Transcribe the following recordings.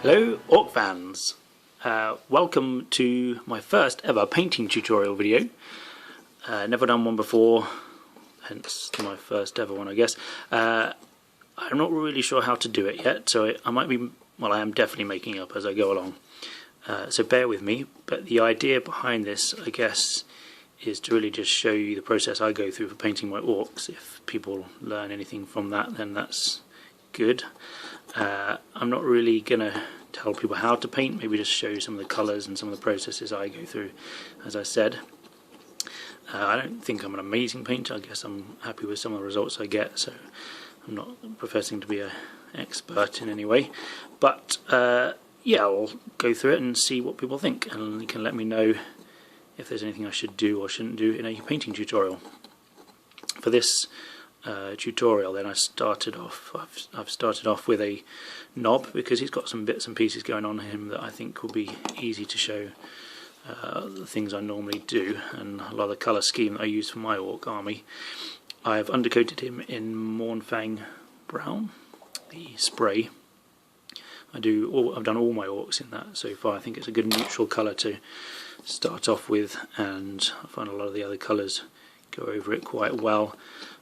Hello Ork fans, welcome to my first ever painting tutorial video. Never done one before, hence my first ever one I guess. I'm not really sure how to do it yet, so I am definitely making up as I go along. So bear with me, but the idea behind this I guess is to really just show you the process I go through for painting my orcs. If people learn anything from that, then that's good. I'm not really going to tell people how to paint, maybe just show you some of the colours and some of the processes I go through. As I said, I don't think I'm an amazing painter. I guess I'm happy with some of the results I get, so I'm not professing to be an expert in any way. But yeah, I'll go through it and see what people think, and you can let me know if there's anything I should do or shouldn't do in a painting tutorial. For this tutorial then I've started off with a knob, because he's got some bits and pieces going on in him that I think will be easy to show the things I normally do, and a lot of the colour scheme that I use for my orc army. I've undercoated him in Runefang brown, the spray. I've done all my orcs in that so far. I think it's a good neutral colour to start off with, and I find a lot of the other colours go over it quite well.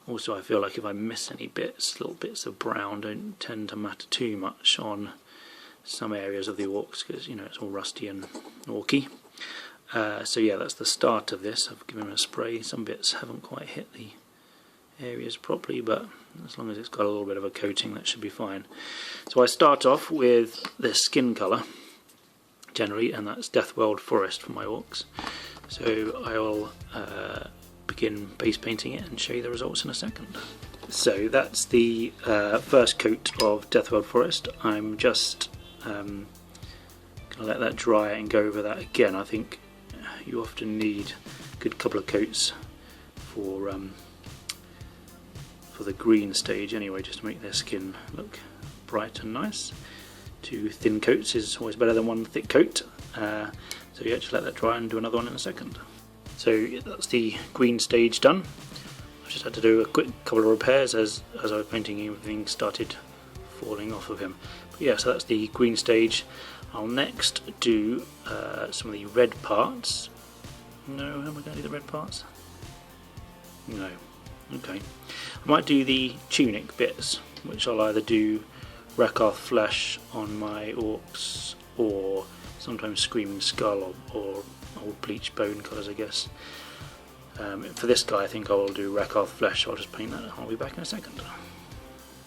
Also, I feel like if I miss any bits, little bits of brown don't tend to matter too much on some areas of the orcs, because you know it's all rusty and orky. So yeah, that's the start of this. I've given him a spray. Some bits haven't quite hit the areas properly, but as long as it's got a little bit of a coating, that should be fine. So I start off with the skin colour generally, and that's Deathworld Forest for my orcs. So I will begin base painting it and show you the results in a second. So that's the first coat of Deathworld Forest. I'm just going to let that dry and go over that again. I think you often need a good couple of coats for the green stage anyway, just to make their skin look bright and nice. 2 thin coats is always better than 1 thick coat. So yeah, just let that dry and do another one in a second. So that's the green stage done. I just had to do a quick couple of repairs as I was painting, everything started falling off of him. But yeah, so that's the green stage. I'll next do some of the red parts. No, how am I going to do the red parts? No. Okay. I might do the tunic bits, which I'll either do Rakarth flesh on my orcs, or sometimes Screaming Skull, or old bleach bone colours I guess. For this guy I think I will do Rakarth flesh, so I'll just paint that. I'll be back in a second.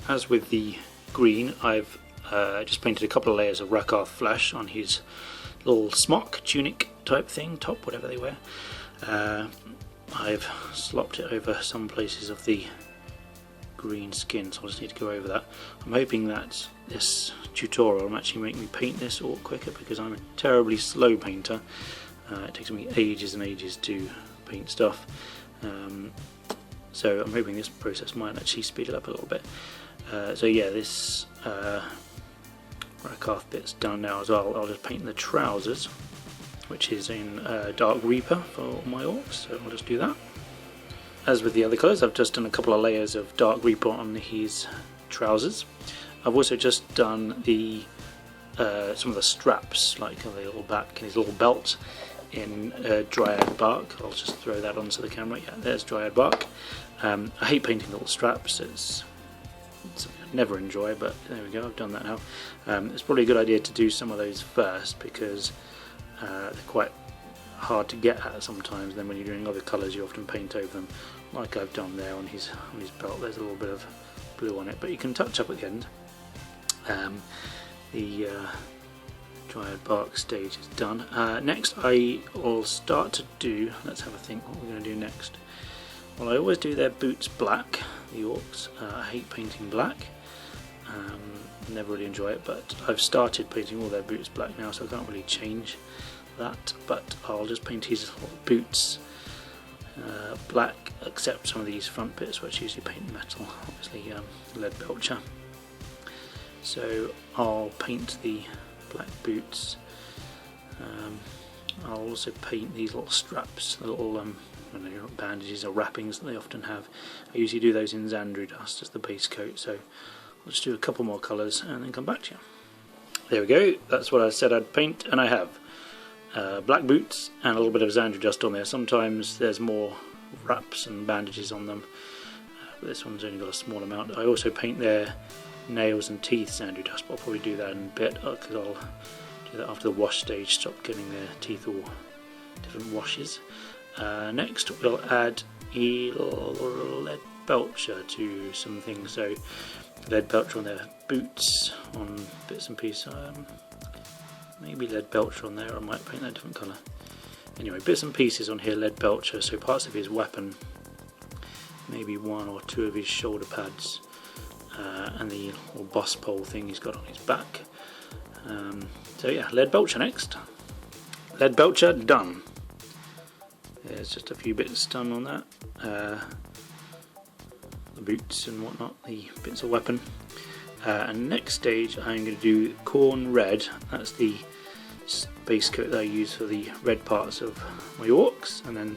As with the green, I've just painted a couple of layers of Rakarth flesh on his little smock, tunic type thing, top, whatever they wear. I've slopped it over some places of the green skin, so I'll just need to go over that. I'm hoping that this tutorial will actually make me paint this orc quicker, because I'm a terribly slow painter. It takes me ages and ages to paint stuff, so I'm hoping this process might actually speed it up a little bit. So yeah, this Rakarth bit's done now as well. I'll just paint the trousers, which is in Dark Reaper for my orcs, so I'll just do that. As with the other colours, I've just done a couple of layers of Dark Reaper on his trousers. I've also just done the some of the straps, like on the little back and his little belt, in Dryad bark. I'll just throw that onto the camera. Yeah, there's Dryad bark. I hate painting little straps. It's something I never enjoy, but there we go, I've done that now. It's probably a good idea to do some of those first, because they're quite hard to get at sometimes. Then when you're doing other colours you often paint over them, like I've done there on his belt. There's a little bit of blue on it, but you can touch up at the end. The Dryad bark stage is done. Next I will start to do, let's have a think what we're going to do next. Well, I always do their boots black, the orcs. I hate painting black, never really enjoy it, but I've started painting all their boots black now, so I can't really change that. But I'll just paint his boots black, except some of these front bits, which usually paint metal, obviously Leadbelcher. So I'll paint the black boots. I'll also paint these little straps, the little I don't know, bandages or wrappings that they often have. I usually do those in Zandri dust as the base coat, so I'll just do a couple more colours and then come back to you. there we go, that's what I said I'd paint, and I have. Black boots and a little bit of Zandri dust on there. Sometimes there's more wraps and bandages on them, but this one's only got a small amount. I also paint their nails and teeth Zandri dust, but I'll probably do that in a bit, because I'll do that after the wash stage, stop getting their teeth all different washes. Next we'll add Leadbelcher to some things, so Leadbelcher on their boots, on bits and pieces. Maybe Leadbelcher on there, I might paint that different colour. Anyway, bits and pieces on here, Leadbelcher, so parts of his weapon, maybe one or two of his shoulder pads, and the little boss pole thing he's got on his back. So yeah, Leadbelcher next. Leadbelcher done. There's just a few bits done on that. The boots and whatnot, the bits of weapon. And next stage I'm going to do Khorne red. That's the base coat that I use for the red parts of my orcs, and then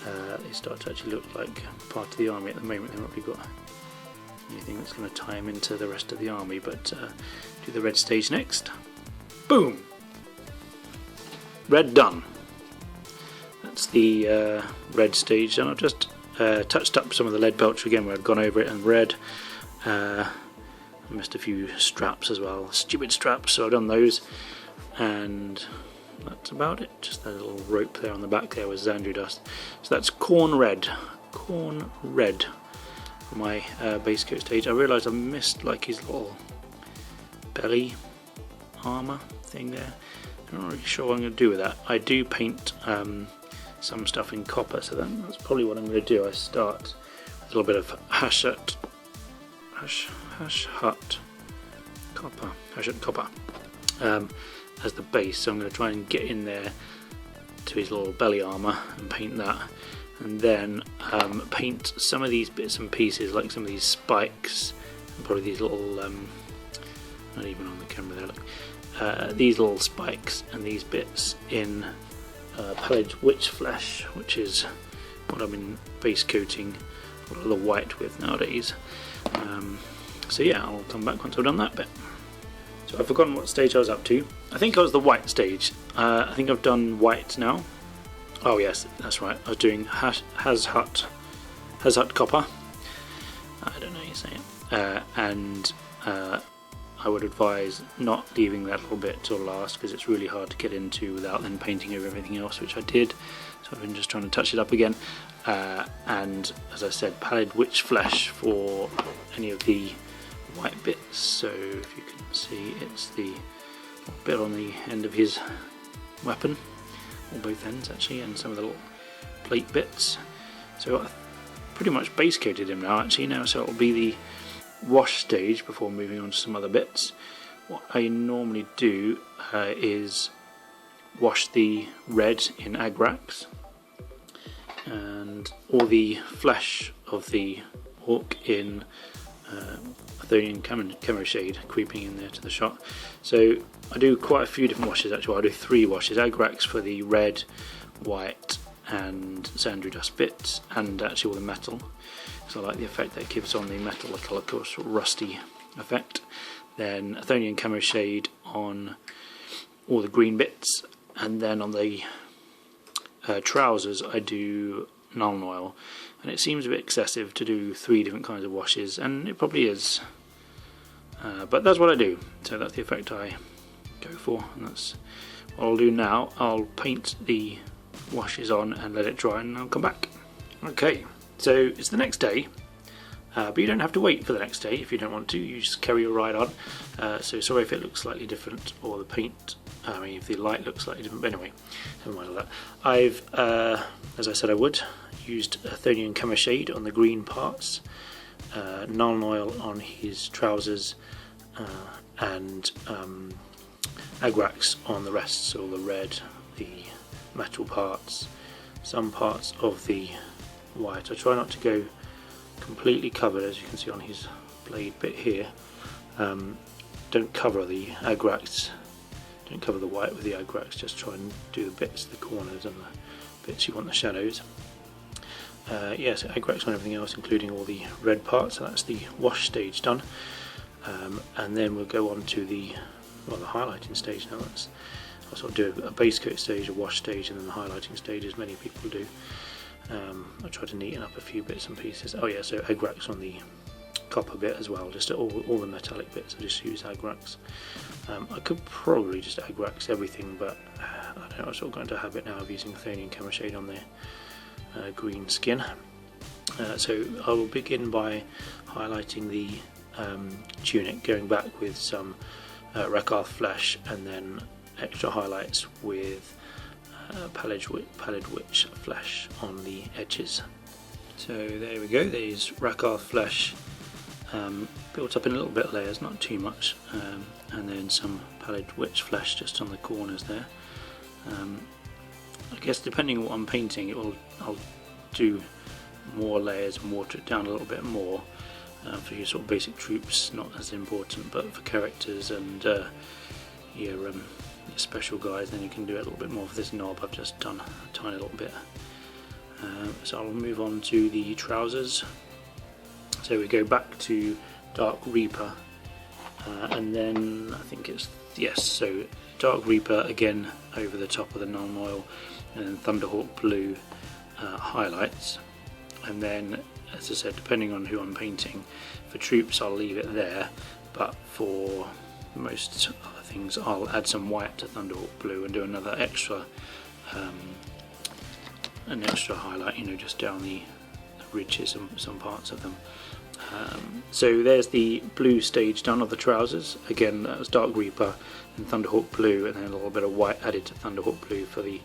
they start to actually look like part of the army. At the moment they've not really got anything that's going to tie them into the rest of the army, but do the red stage next. Boom! Red done. That's the red stage, and I've just touched up some of the Leadbelcher again where I've gone over it in red. I missed a few straps as well, stupid straps, so I've done those, and that's about it. Just that little rope there on the back there with Zandri dust. So that's Khorne red for my base coat stage. I realised I missed like his little belly armour thing there. I'm not really sure what I'm going to do with that. I do paint some stuff in copper, so that's probably what I'm going to do. I start with a little bit of Hashut copper as the base, so I'm going to try and get in there to his little belly armour and paint that, and then paint some of these bits and pieces, like some of these spikes, and probably these little not even on the camera there, look, these little spikes and these bits in Pallid witch flesh, which is what I've been base coating a lot of the white with nowadays. So yeah, I'll come back once I've done that bit. So I've forgotten what stage I was up to. I think I was the white stage. I think I've done white now. Oh yes, that's right. I was doing Hashut copper. I don't know how you say it. And I would advise not leaving that little bit till last, because it's really hard to get into without then painting over everything else, which I did. So I've been just trying to touch it up again. And as I said, Pallid witch flesh for any of the white bits. So if you can see, it's the bit on the end of his weapon, or both ends actually, and some of the little plate bits. So I've pretty much base coated him now actually now, so it'll be the wash stage before moving on to some other bits. What I normally do is wash the red in Agrax, and all the flesh of the orc in Athonian Camoshade, creeping in there to the shot. So I do quite a few different washes actually. I do 3 washes: Agrax for the red, white and Zandri dust bits, and actually all the metal, because I like the effect that it gives on the metal, like a sort of rusty effect. Then Athonian Camoshade on all the green bits, and then on the trousers I do Nuln oil, and it seems a bit excessive to do 3 different kinds of washes, and it probably is, but that's what I do, so that's the effect I go for, and that's what I'll do now. I'll paint the washes on and let it dry, and I'll come back. Okay, so it's the next day, but you don't have to wait for the next day if you don't want to. You just carry your ride on. So sorry if it looks slightly different, or the paint, if the light looks slightly different, but anyway, never mind all that. I've, as I said I would, used Athonian Camoshade on the green parts, Nuln oil on his trousers, and Agrax on the rest, so the red, the metal parts, some parts of the white. I try not to go completely covered, as you can see on his blade bit here. Don't cover the Agrax, don't cover the white with the Agrax, just try and do the bits, the corners and the bits you want the shadows. Yes, Agrax on everything else, including all the red parts, so that's the wash stage done. And then we'll go on to the well, the highlighting stage now. I'll sort of do a base coat stage, a wash stage, and then the highlighting stage, as many people do. I try to neaten up a few bits and pieces. Oh yeah, so Agrax on the copper bit as well, just all the metallic bits I just use Agrax. I could probably just Agrax everything, but I don't know, I'm sort of got into a habit now of using Athonian Camoshade on the green skin. So I will begin by highlighting the tunic, going back with some Rakarth flesh, and then extra highlights with Pallid Witch flesh on the edges. So there we go, there's Rakarth flesh built up in a little bit of layers, not too much, and then some Pallid Witch flesh just on the corners there. I guess depending on what I'm painting, I'll do more layers and water it down a little bit more. For your sort of basic troops, not as important, but for characters and your special guys, then you can do it a little bit more. For this knob, I've just done a tiny little bit. So I'll move on to the trousers. So we go back to Dark Reaper, and then I think it's, yes, so Dark Reaper again over the top of the Nuln oil, and then Thunderhawk blue highlights. And then, as I said, depending on who I'm painting, for troops I'll leave it there, but for most other things I'll add some white to Thunderhawk blue and do another extra highlight, you know, just down the ridges and some parts of them. So there's the blue stage done of the trousers. Again, that was Dark Reaper and Thunderhawk blue, and then a little bit of white added to Thunderhawk blue for the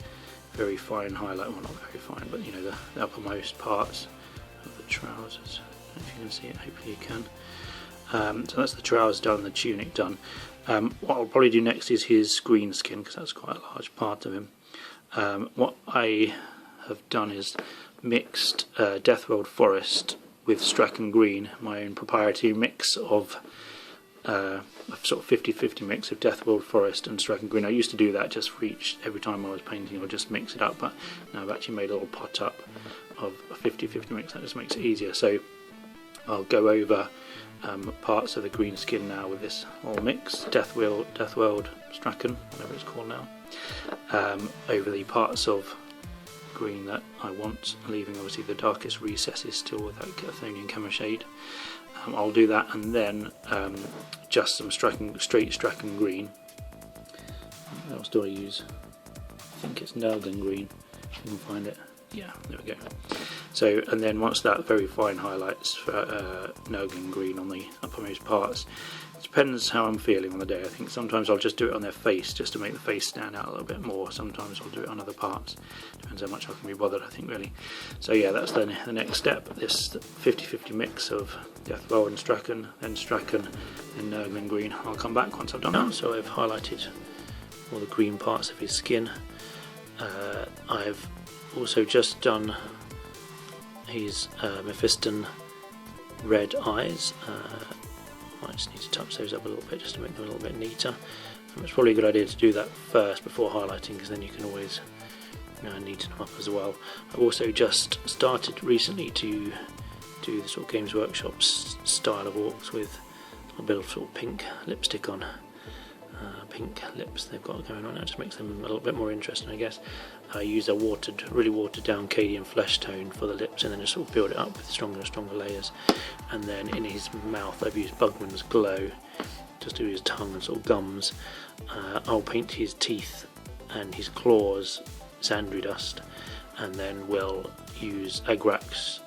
very fine highlight. Well, not very fine, but you know, the uppermost parts of the trousers. I don't know if you can see it, hopefully you can. So that's the trousers done, the tunic done. What I'll probably do next is his green skin, because that's quite a large part of him. What I have done is mixed Deathworld Forest with Straken green, my own proprietary mix of a sort of 50-50 mix of Deathworld Forest and Straken green. I used to do that just for every time I was painting, I'll just mix it up, but now I've actually made a little pot up of a 50-50 mix. That just makes it easier. So I'll go over parts of the green skin now with this little mix, Deathworld, Straken, whatever it's called now, over the parts of green that I want, leaving obviously the darkest recesses still with that Athonian Camoshade. I'll do that, and then just some straight Straken green. What else do I use? I think it's Nurgling green, if you can find it. Yeah, there we go. So, and then once that very fine highlights for Nurgling green on the uppermost parts, it depends how I'm feeling on the day. I think sometimes I'll just do it on their face just to make the face stand out a little bit more. Sometimes I'll do it on other parts. Depends how much I can be bothered, I think, really. So yeah, that's the next step. This 50-50 mix of Deathworld and Straken, then Nurgling green. I'll come back once I've done that. So I've highlighted all the green parts of his skin. I've also just done his Mephiston red eyes. I just need to touch those up a little bit just to make them a little bit neater. It's probably a good idea to do that first before highlighting, because then you can always neaten them up as well. I've also just started recently to do the sort of Games Workshop style of orcs with a bit of sort of pink lipstick on. Pink lips they've got going on. That just makes them a little bit more interesting, I guess. I use a really watered down Cadian Fleshtone for the lips, and then just sort of build it up with stronger and stronger layers. And then in his mouth I've used Bugman's Glow just to do his tongue and sort of gums. I'll paint his teeth and his claws Zandri dust, and then we'll use Agrax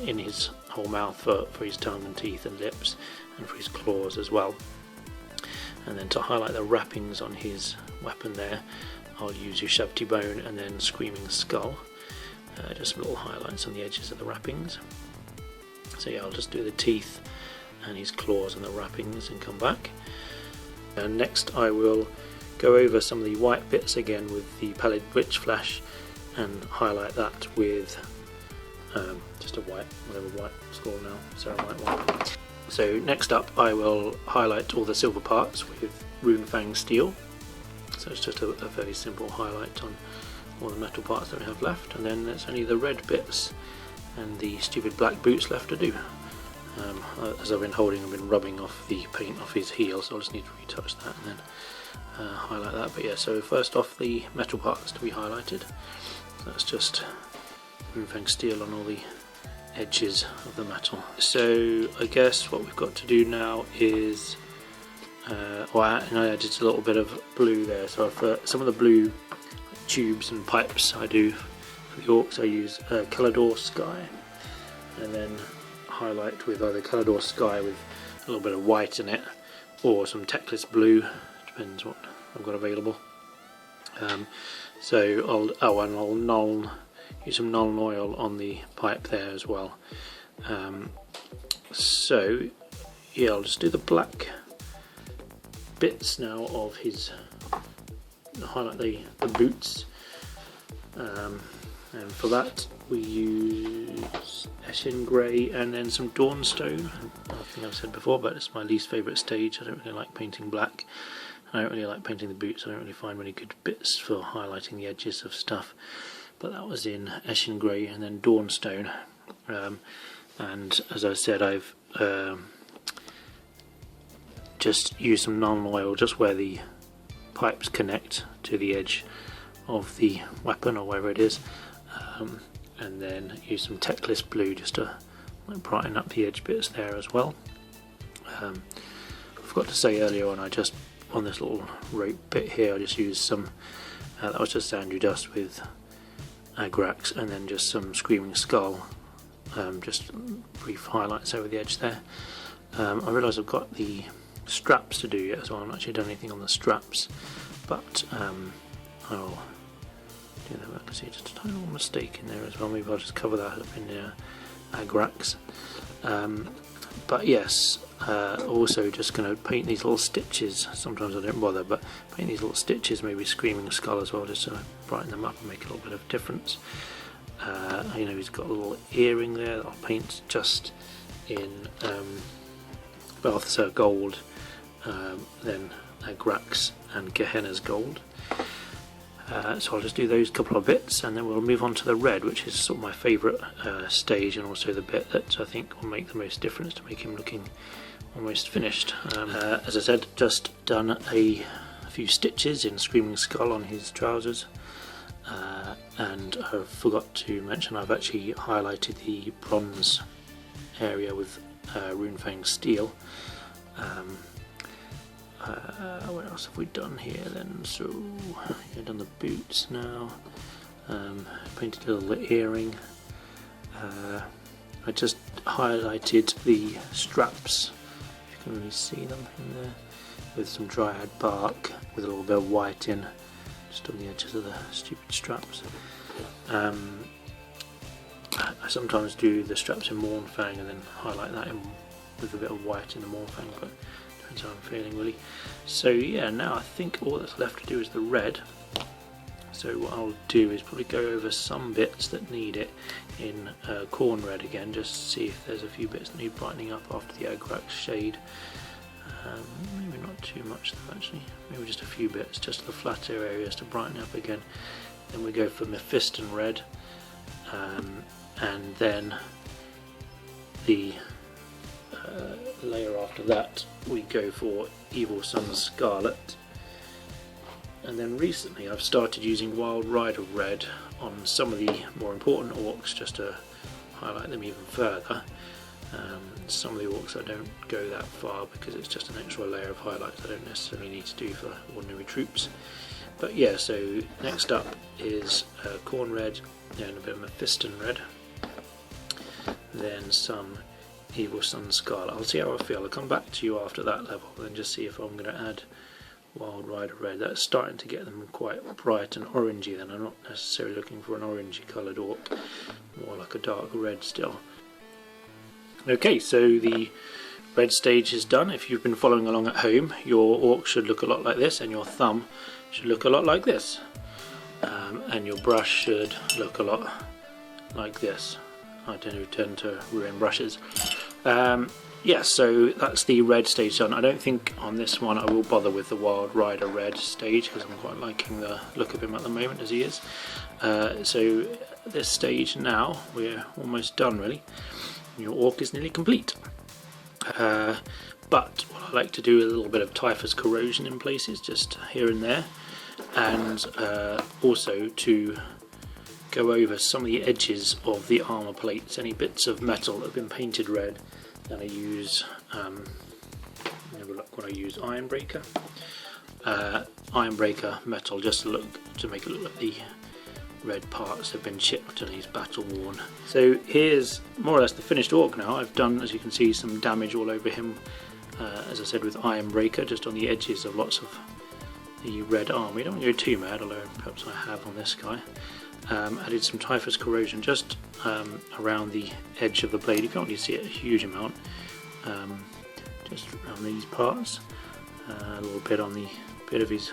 in his whole mouth for his tongue and teeth and lips, and for his claws as well. And then to highlight the wrappings on his weapon there, I'll use Ushabti bone and then Screaming Skull. Just some little highlights on the edges of the wrappings. So yeah, I'll just do the teeth and his claws and the wrappings and come back. And next I will go over some of the white bits again with the Pallid Witch flesh and highlight that with just a white, whatever white it's called now, Ceramite one. So next up I will highlight all the silver parts with Runefang steel. So it's just a fairly simple highlight on all the metal parts that we have left, and then there's only the red bits and the stupid black boots left to do. As I've been rubbing off the paint off his heel, so I'll just need to retouch that and then highlight that. But yeah, so first off, the metal parts to be highlighted. So that's just Runefang steel on all the edges of the metal. So I guess what we've got to do now is, I added a little bit of blue there. So for some of the blue tubes and pipes I do for the Orks, I use Caldor Sky, and then highlight with either Caldor Sky with a little bit of white in it, or some Techless blue, depends what I've got available. So I'll Nuln, use some Nuln oil on the pipe there as well. So yeah, I'll just do the black bits now of his, highlight the boots, and for that we use Eshin grey and then some Dawnstone. I think I've said before, but it's my least favourite stage. I don't really like painting black. I don't really like painting the boots. I don't really find many good bits for highlighting the edges of stuff. But that was in Eshin grey and then Dawnstone. And as I said, I've just used some Nuln oil just where the pipes connect to the edge of the weapon or wherever it is, and then use some Techless blue just to brighten up the edge bits there as well. I forgot to say earlier on, on this little rope bit here, I just used some, that was just Zandri dust with Agrax, and then just some Screaming Skull, just brief highlights over the edge there. I realise I've got the straps to do yet as well. I haven't actually done anything on the straps, but I'll do that. I can see just a tiny little mistake in there as well. Maybe I'll just cover that up in Agrax. But yes, also just going to paint these little stitches. Sometimes I don't bother, but paint these little stitches, maybe Screaming Skull as well, just to brighten them up and make a little bit of difference. You know, he's got a little earring there that I'll paint just in Balthasar gold, then Agrax and Gehenna's gold. So I'll just do those couple of bits, and then we'll move on to the red, which is sort of my favourite stage, and also the bit that I think will make the most difference to make him looking almost finished. As I said, just done a few stitches in Screaming Skull on his trousers, and I forgot to mention I've actually highlighted the bronze area with Runefang steel. What else have we done here then? So I've done the boots now, painted a little earring. I just highlighted the straps, if you can really see them in there, with some Dryad bark with a little bit of white in, just on the edges of the stupid straps. I sometimes do the straps in Mornfang and then highlight that in with a bit of white in the Mornfang, but depends how I'm feeling really. So yeah, now I think all that's left to do is the red. So what I'll do is probably go over some bits that need it in Khorne red again, just to see if there's a few bits that need brightening up after the Agrax shade. Maybe not too much though, actually, maybe just a few bits, just the flatter areas to brighten up again. Then we go for Mephiston red, and then the layer after that we go for Evil Sunz Scarlett. And then recently I've started using Wild Rider red on some of the more important orcs, just to highlight them even further. Some of the orcs I don't go that far because it's just an extra layer of highlights I don't necessarily need to do for ordinary troops. But yeah, so next up is Khorne red, then a bit of Mephiston red, then some Evil Sunz Scarlet. I'll see how I feel. I'll come back to you after that level and just see if I'm going to add Wild Rider red. That's starting to get them quite bright and orangey then. I'm not necessarily looking for an orangey coloured orc, more like a dark red still. Okay, so the red stage is done. If you've been following along at home, your orc should look a lot like this, and your thumb should look a lot like this, and your brush should look a lot like this. I tend to ruin brushes. Yeah, so that's the red stage done. I don't think on this one I will bother with the Wild Rider red stage because I'm quite liking the look of him at the moment as he is. So this stage now, we're almost done really. Your orc is nearly complete. But what I like to do is a little bit of typhus corrosion in places, just here and there, and also to go over some of the edges of the armour plates, any bits of metal that have been painted red. Then I use, when I use Ironbreaker, Ironbreaker metal, just to make it look like the red parts have been chipped and he's battle worn. So here's more or less the finished Ork now. I've done, as you can see, some damage all over him, as I said, with Ironbreaker, just on the edges of lots of the red armour. You don't want to go too mad, although perhaps I have on this guy. Added some typhus corrosion just around the edge of the blade. You can't really see it a huge amount, just around these parts, a little bit on the bit of his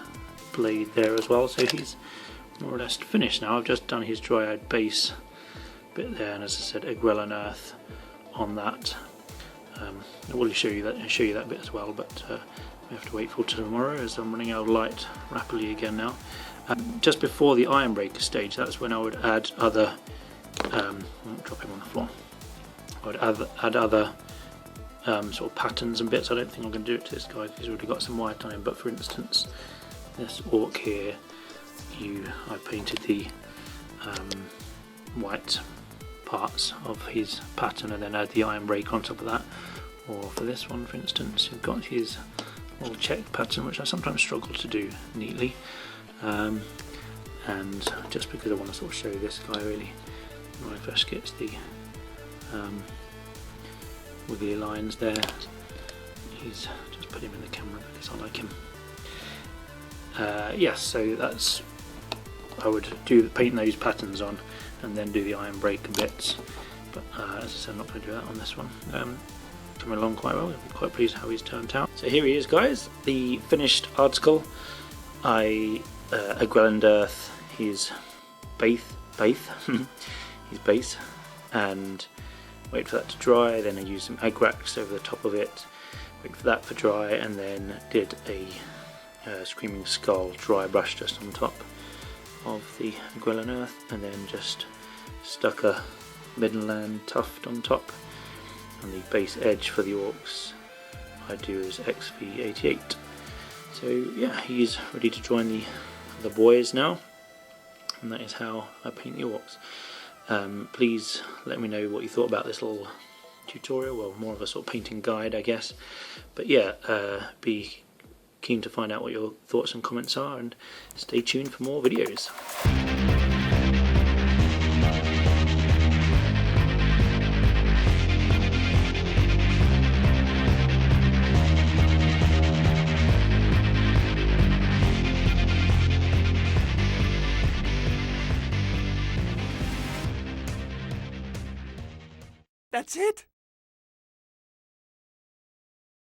blade there as well. So he's more or less finished now. I've just done his Dryad base bit there, and as I said, Agrellan Earth on that. I will show you that bit as well, but we have to wait for tomorrow as I'm running out of light rapidly again now. Just before the Ironbreaker stage, that's when I would add other, drop him on the floor, I would add other sort of patterns and bits. I don't think I'm going to do it to this guy because he's already got some white on him, but for instance, this Ork here, I painted the white parts of his pattern and then add the Ironbreaker on top of that. Or for this one, for instance, you've got his little checked pattern, which I sometimes struggle to do neatly. And just because I want to sort of show this guy really, when I first gets the wiggly lines there, he's just put him in the camera because I like him. Yes, so that's, I would paint those patterns on and then do the Ironbreaker bits, but as I said, I'm not going to do that on this one. Coming along quite well. I'm quite pleased how he's turned out. So here he is, guys, the finished article. Agrellan Earth, his his base, and wait for that to dry. Then I used some Agrax over the top of it, wait for that to dry, and then did a Screaming Skull dry brush just on top of the Agrellan Earth, and then just stuck a Midland tuft on top, and the base edge for the Orks I do is XV88. So yeah, he's ready to join the boys now, and that is how I paint the Orks. Please let me know what you thought about this little tutorial, well, more of a sort of painting guide, I guess. But yeah, be keen to find out what your thoughts and comments are, and stay tuned for more videos. That's it?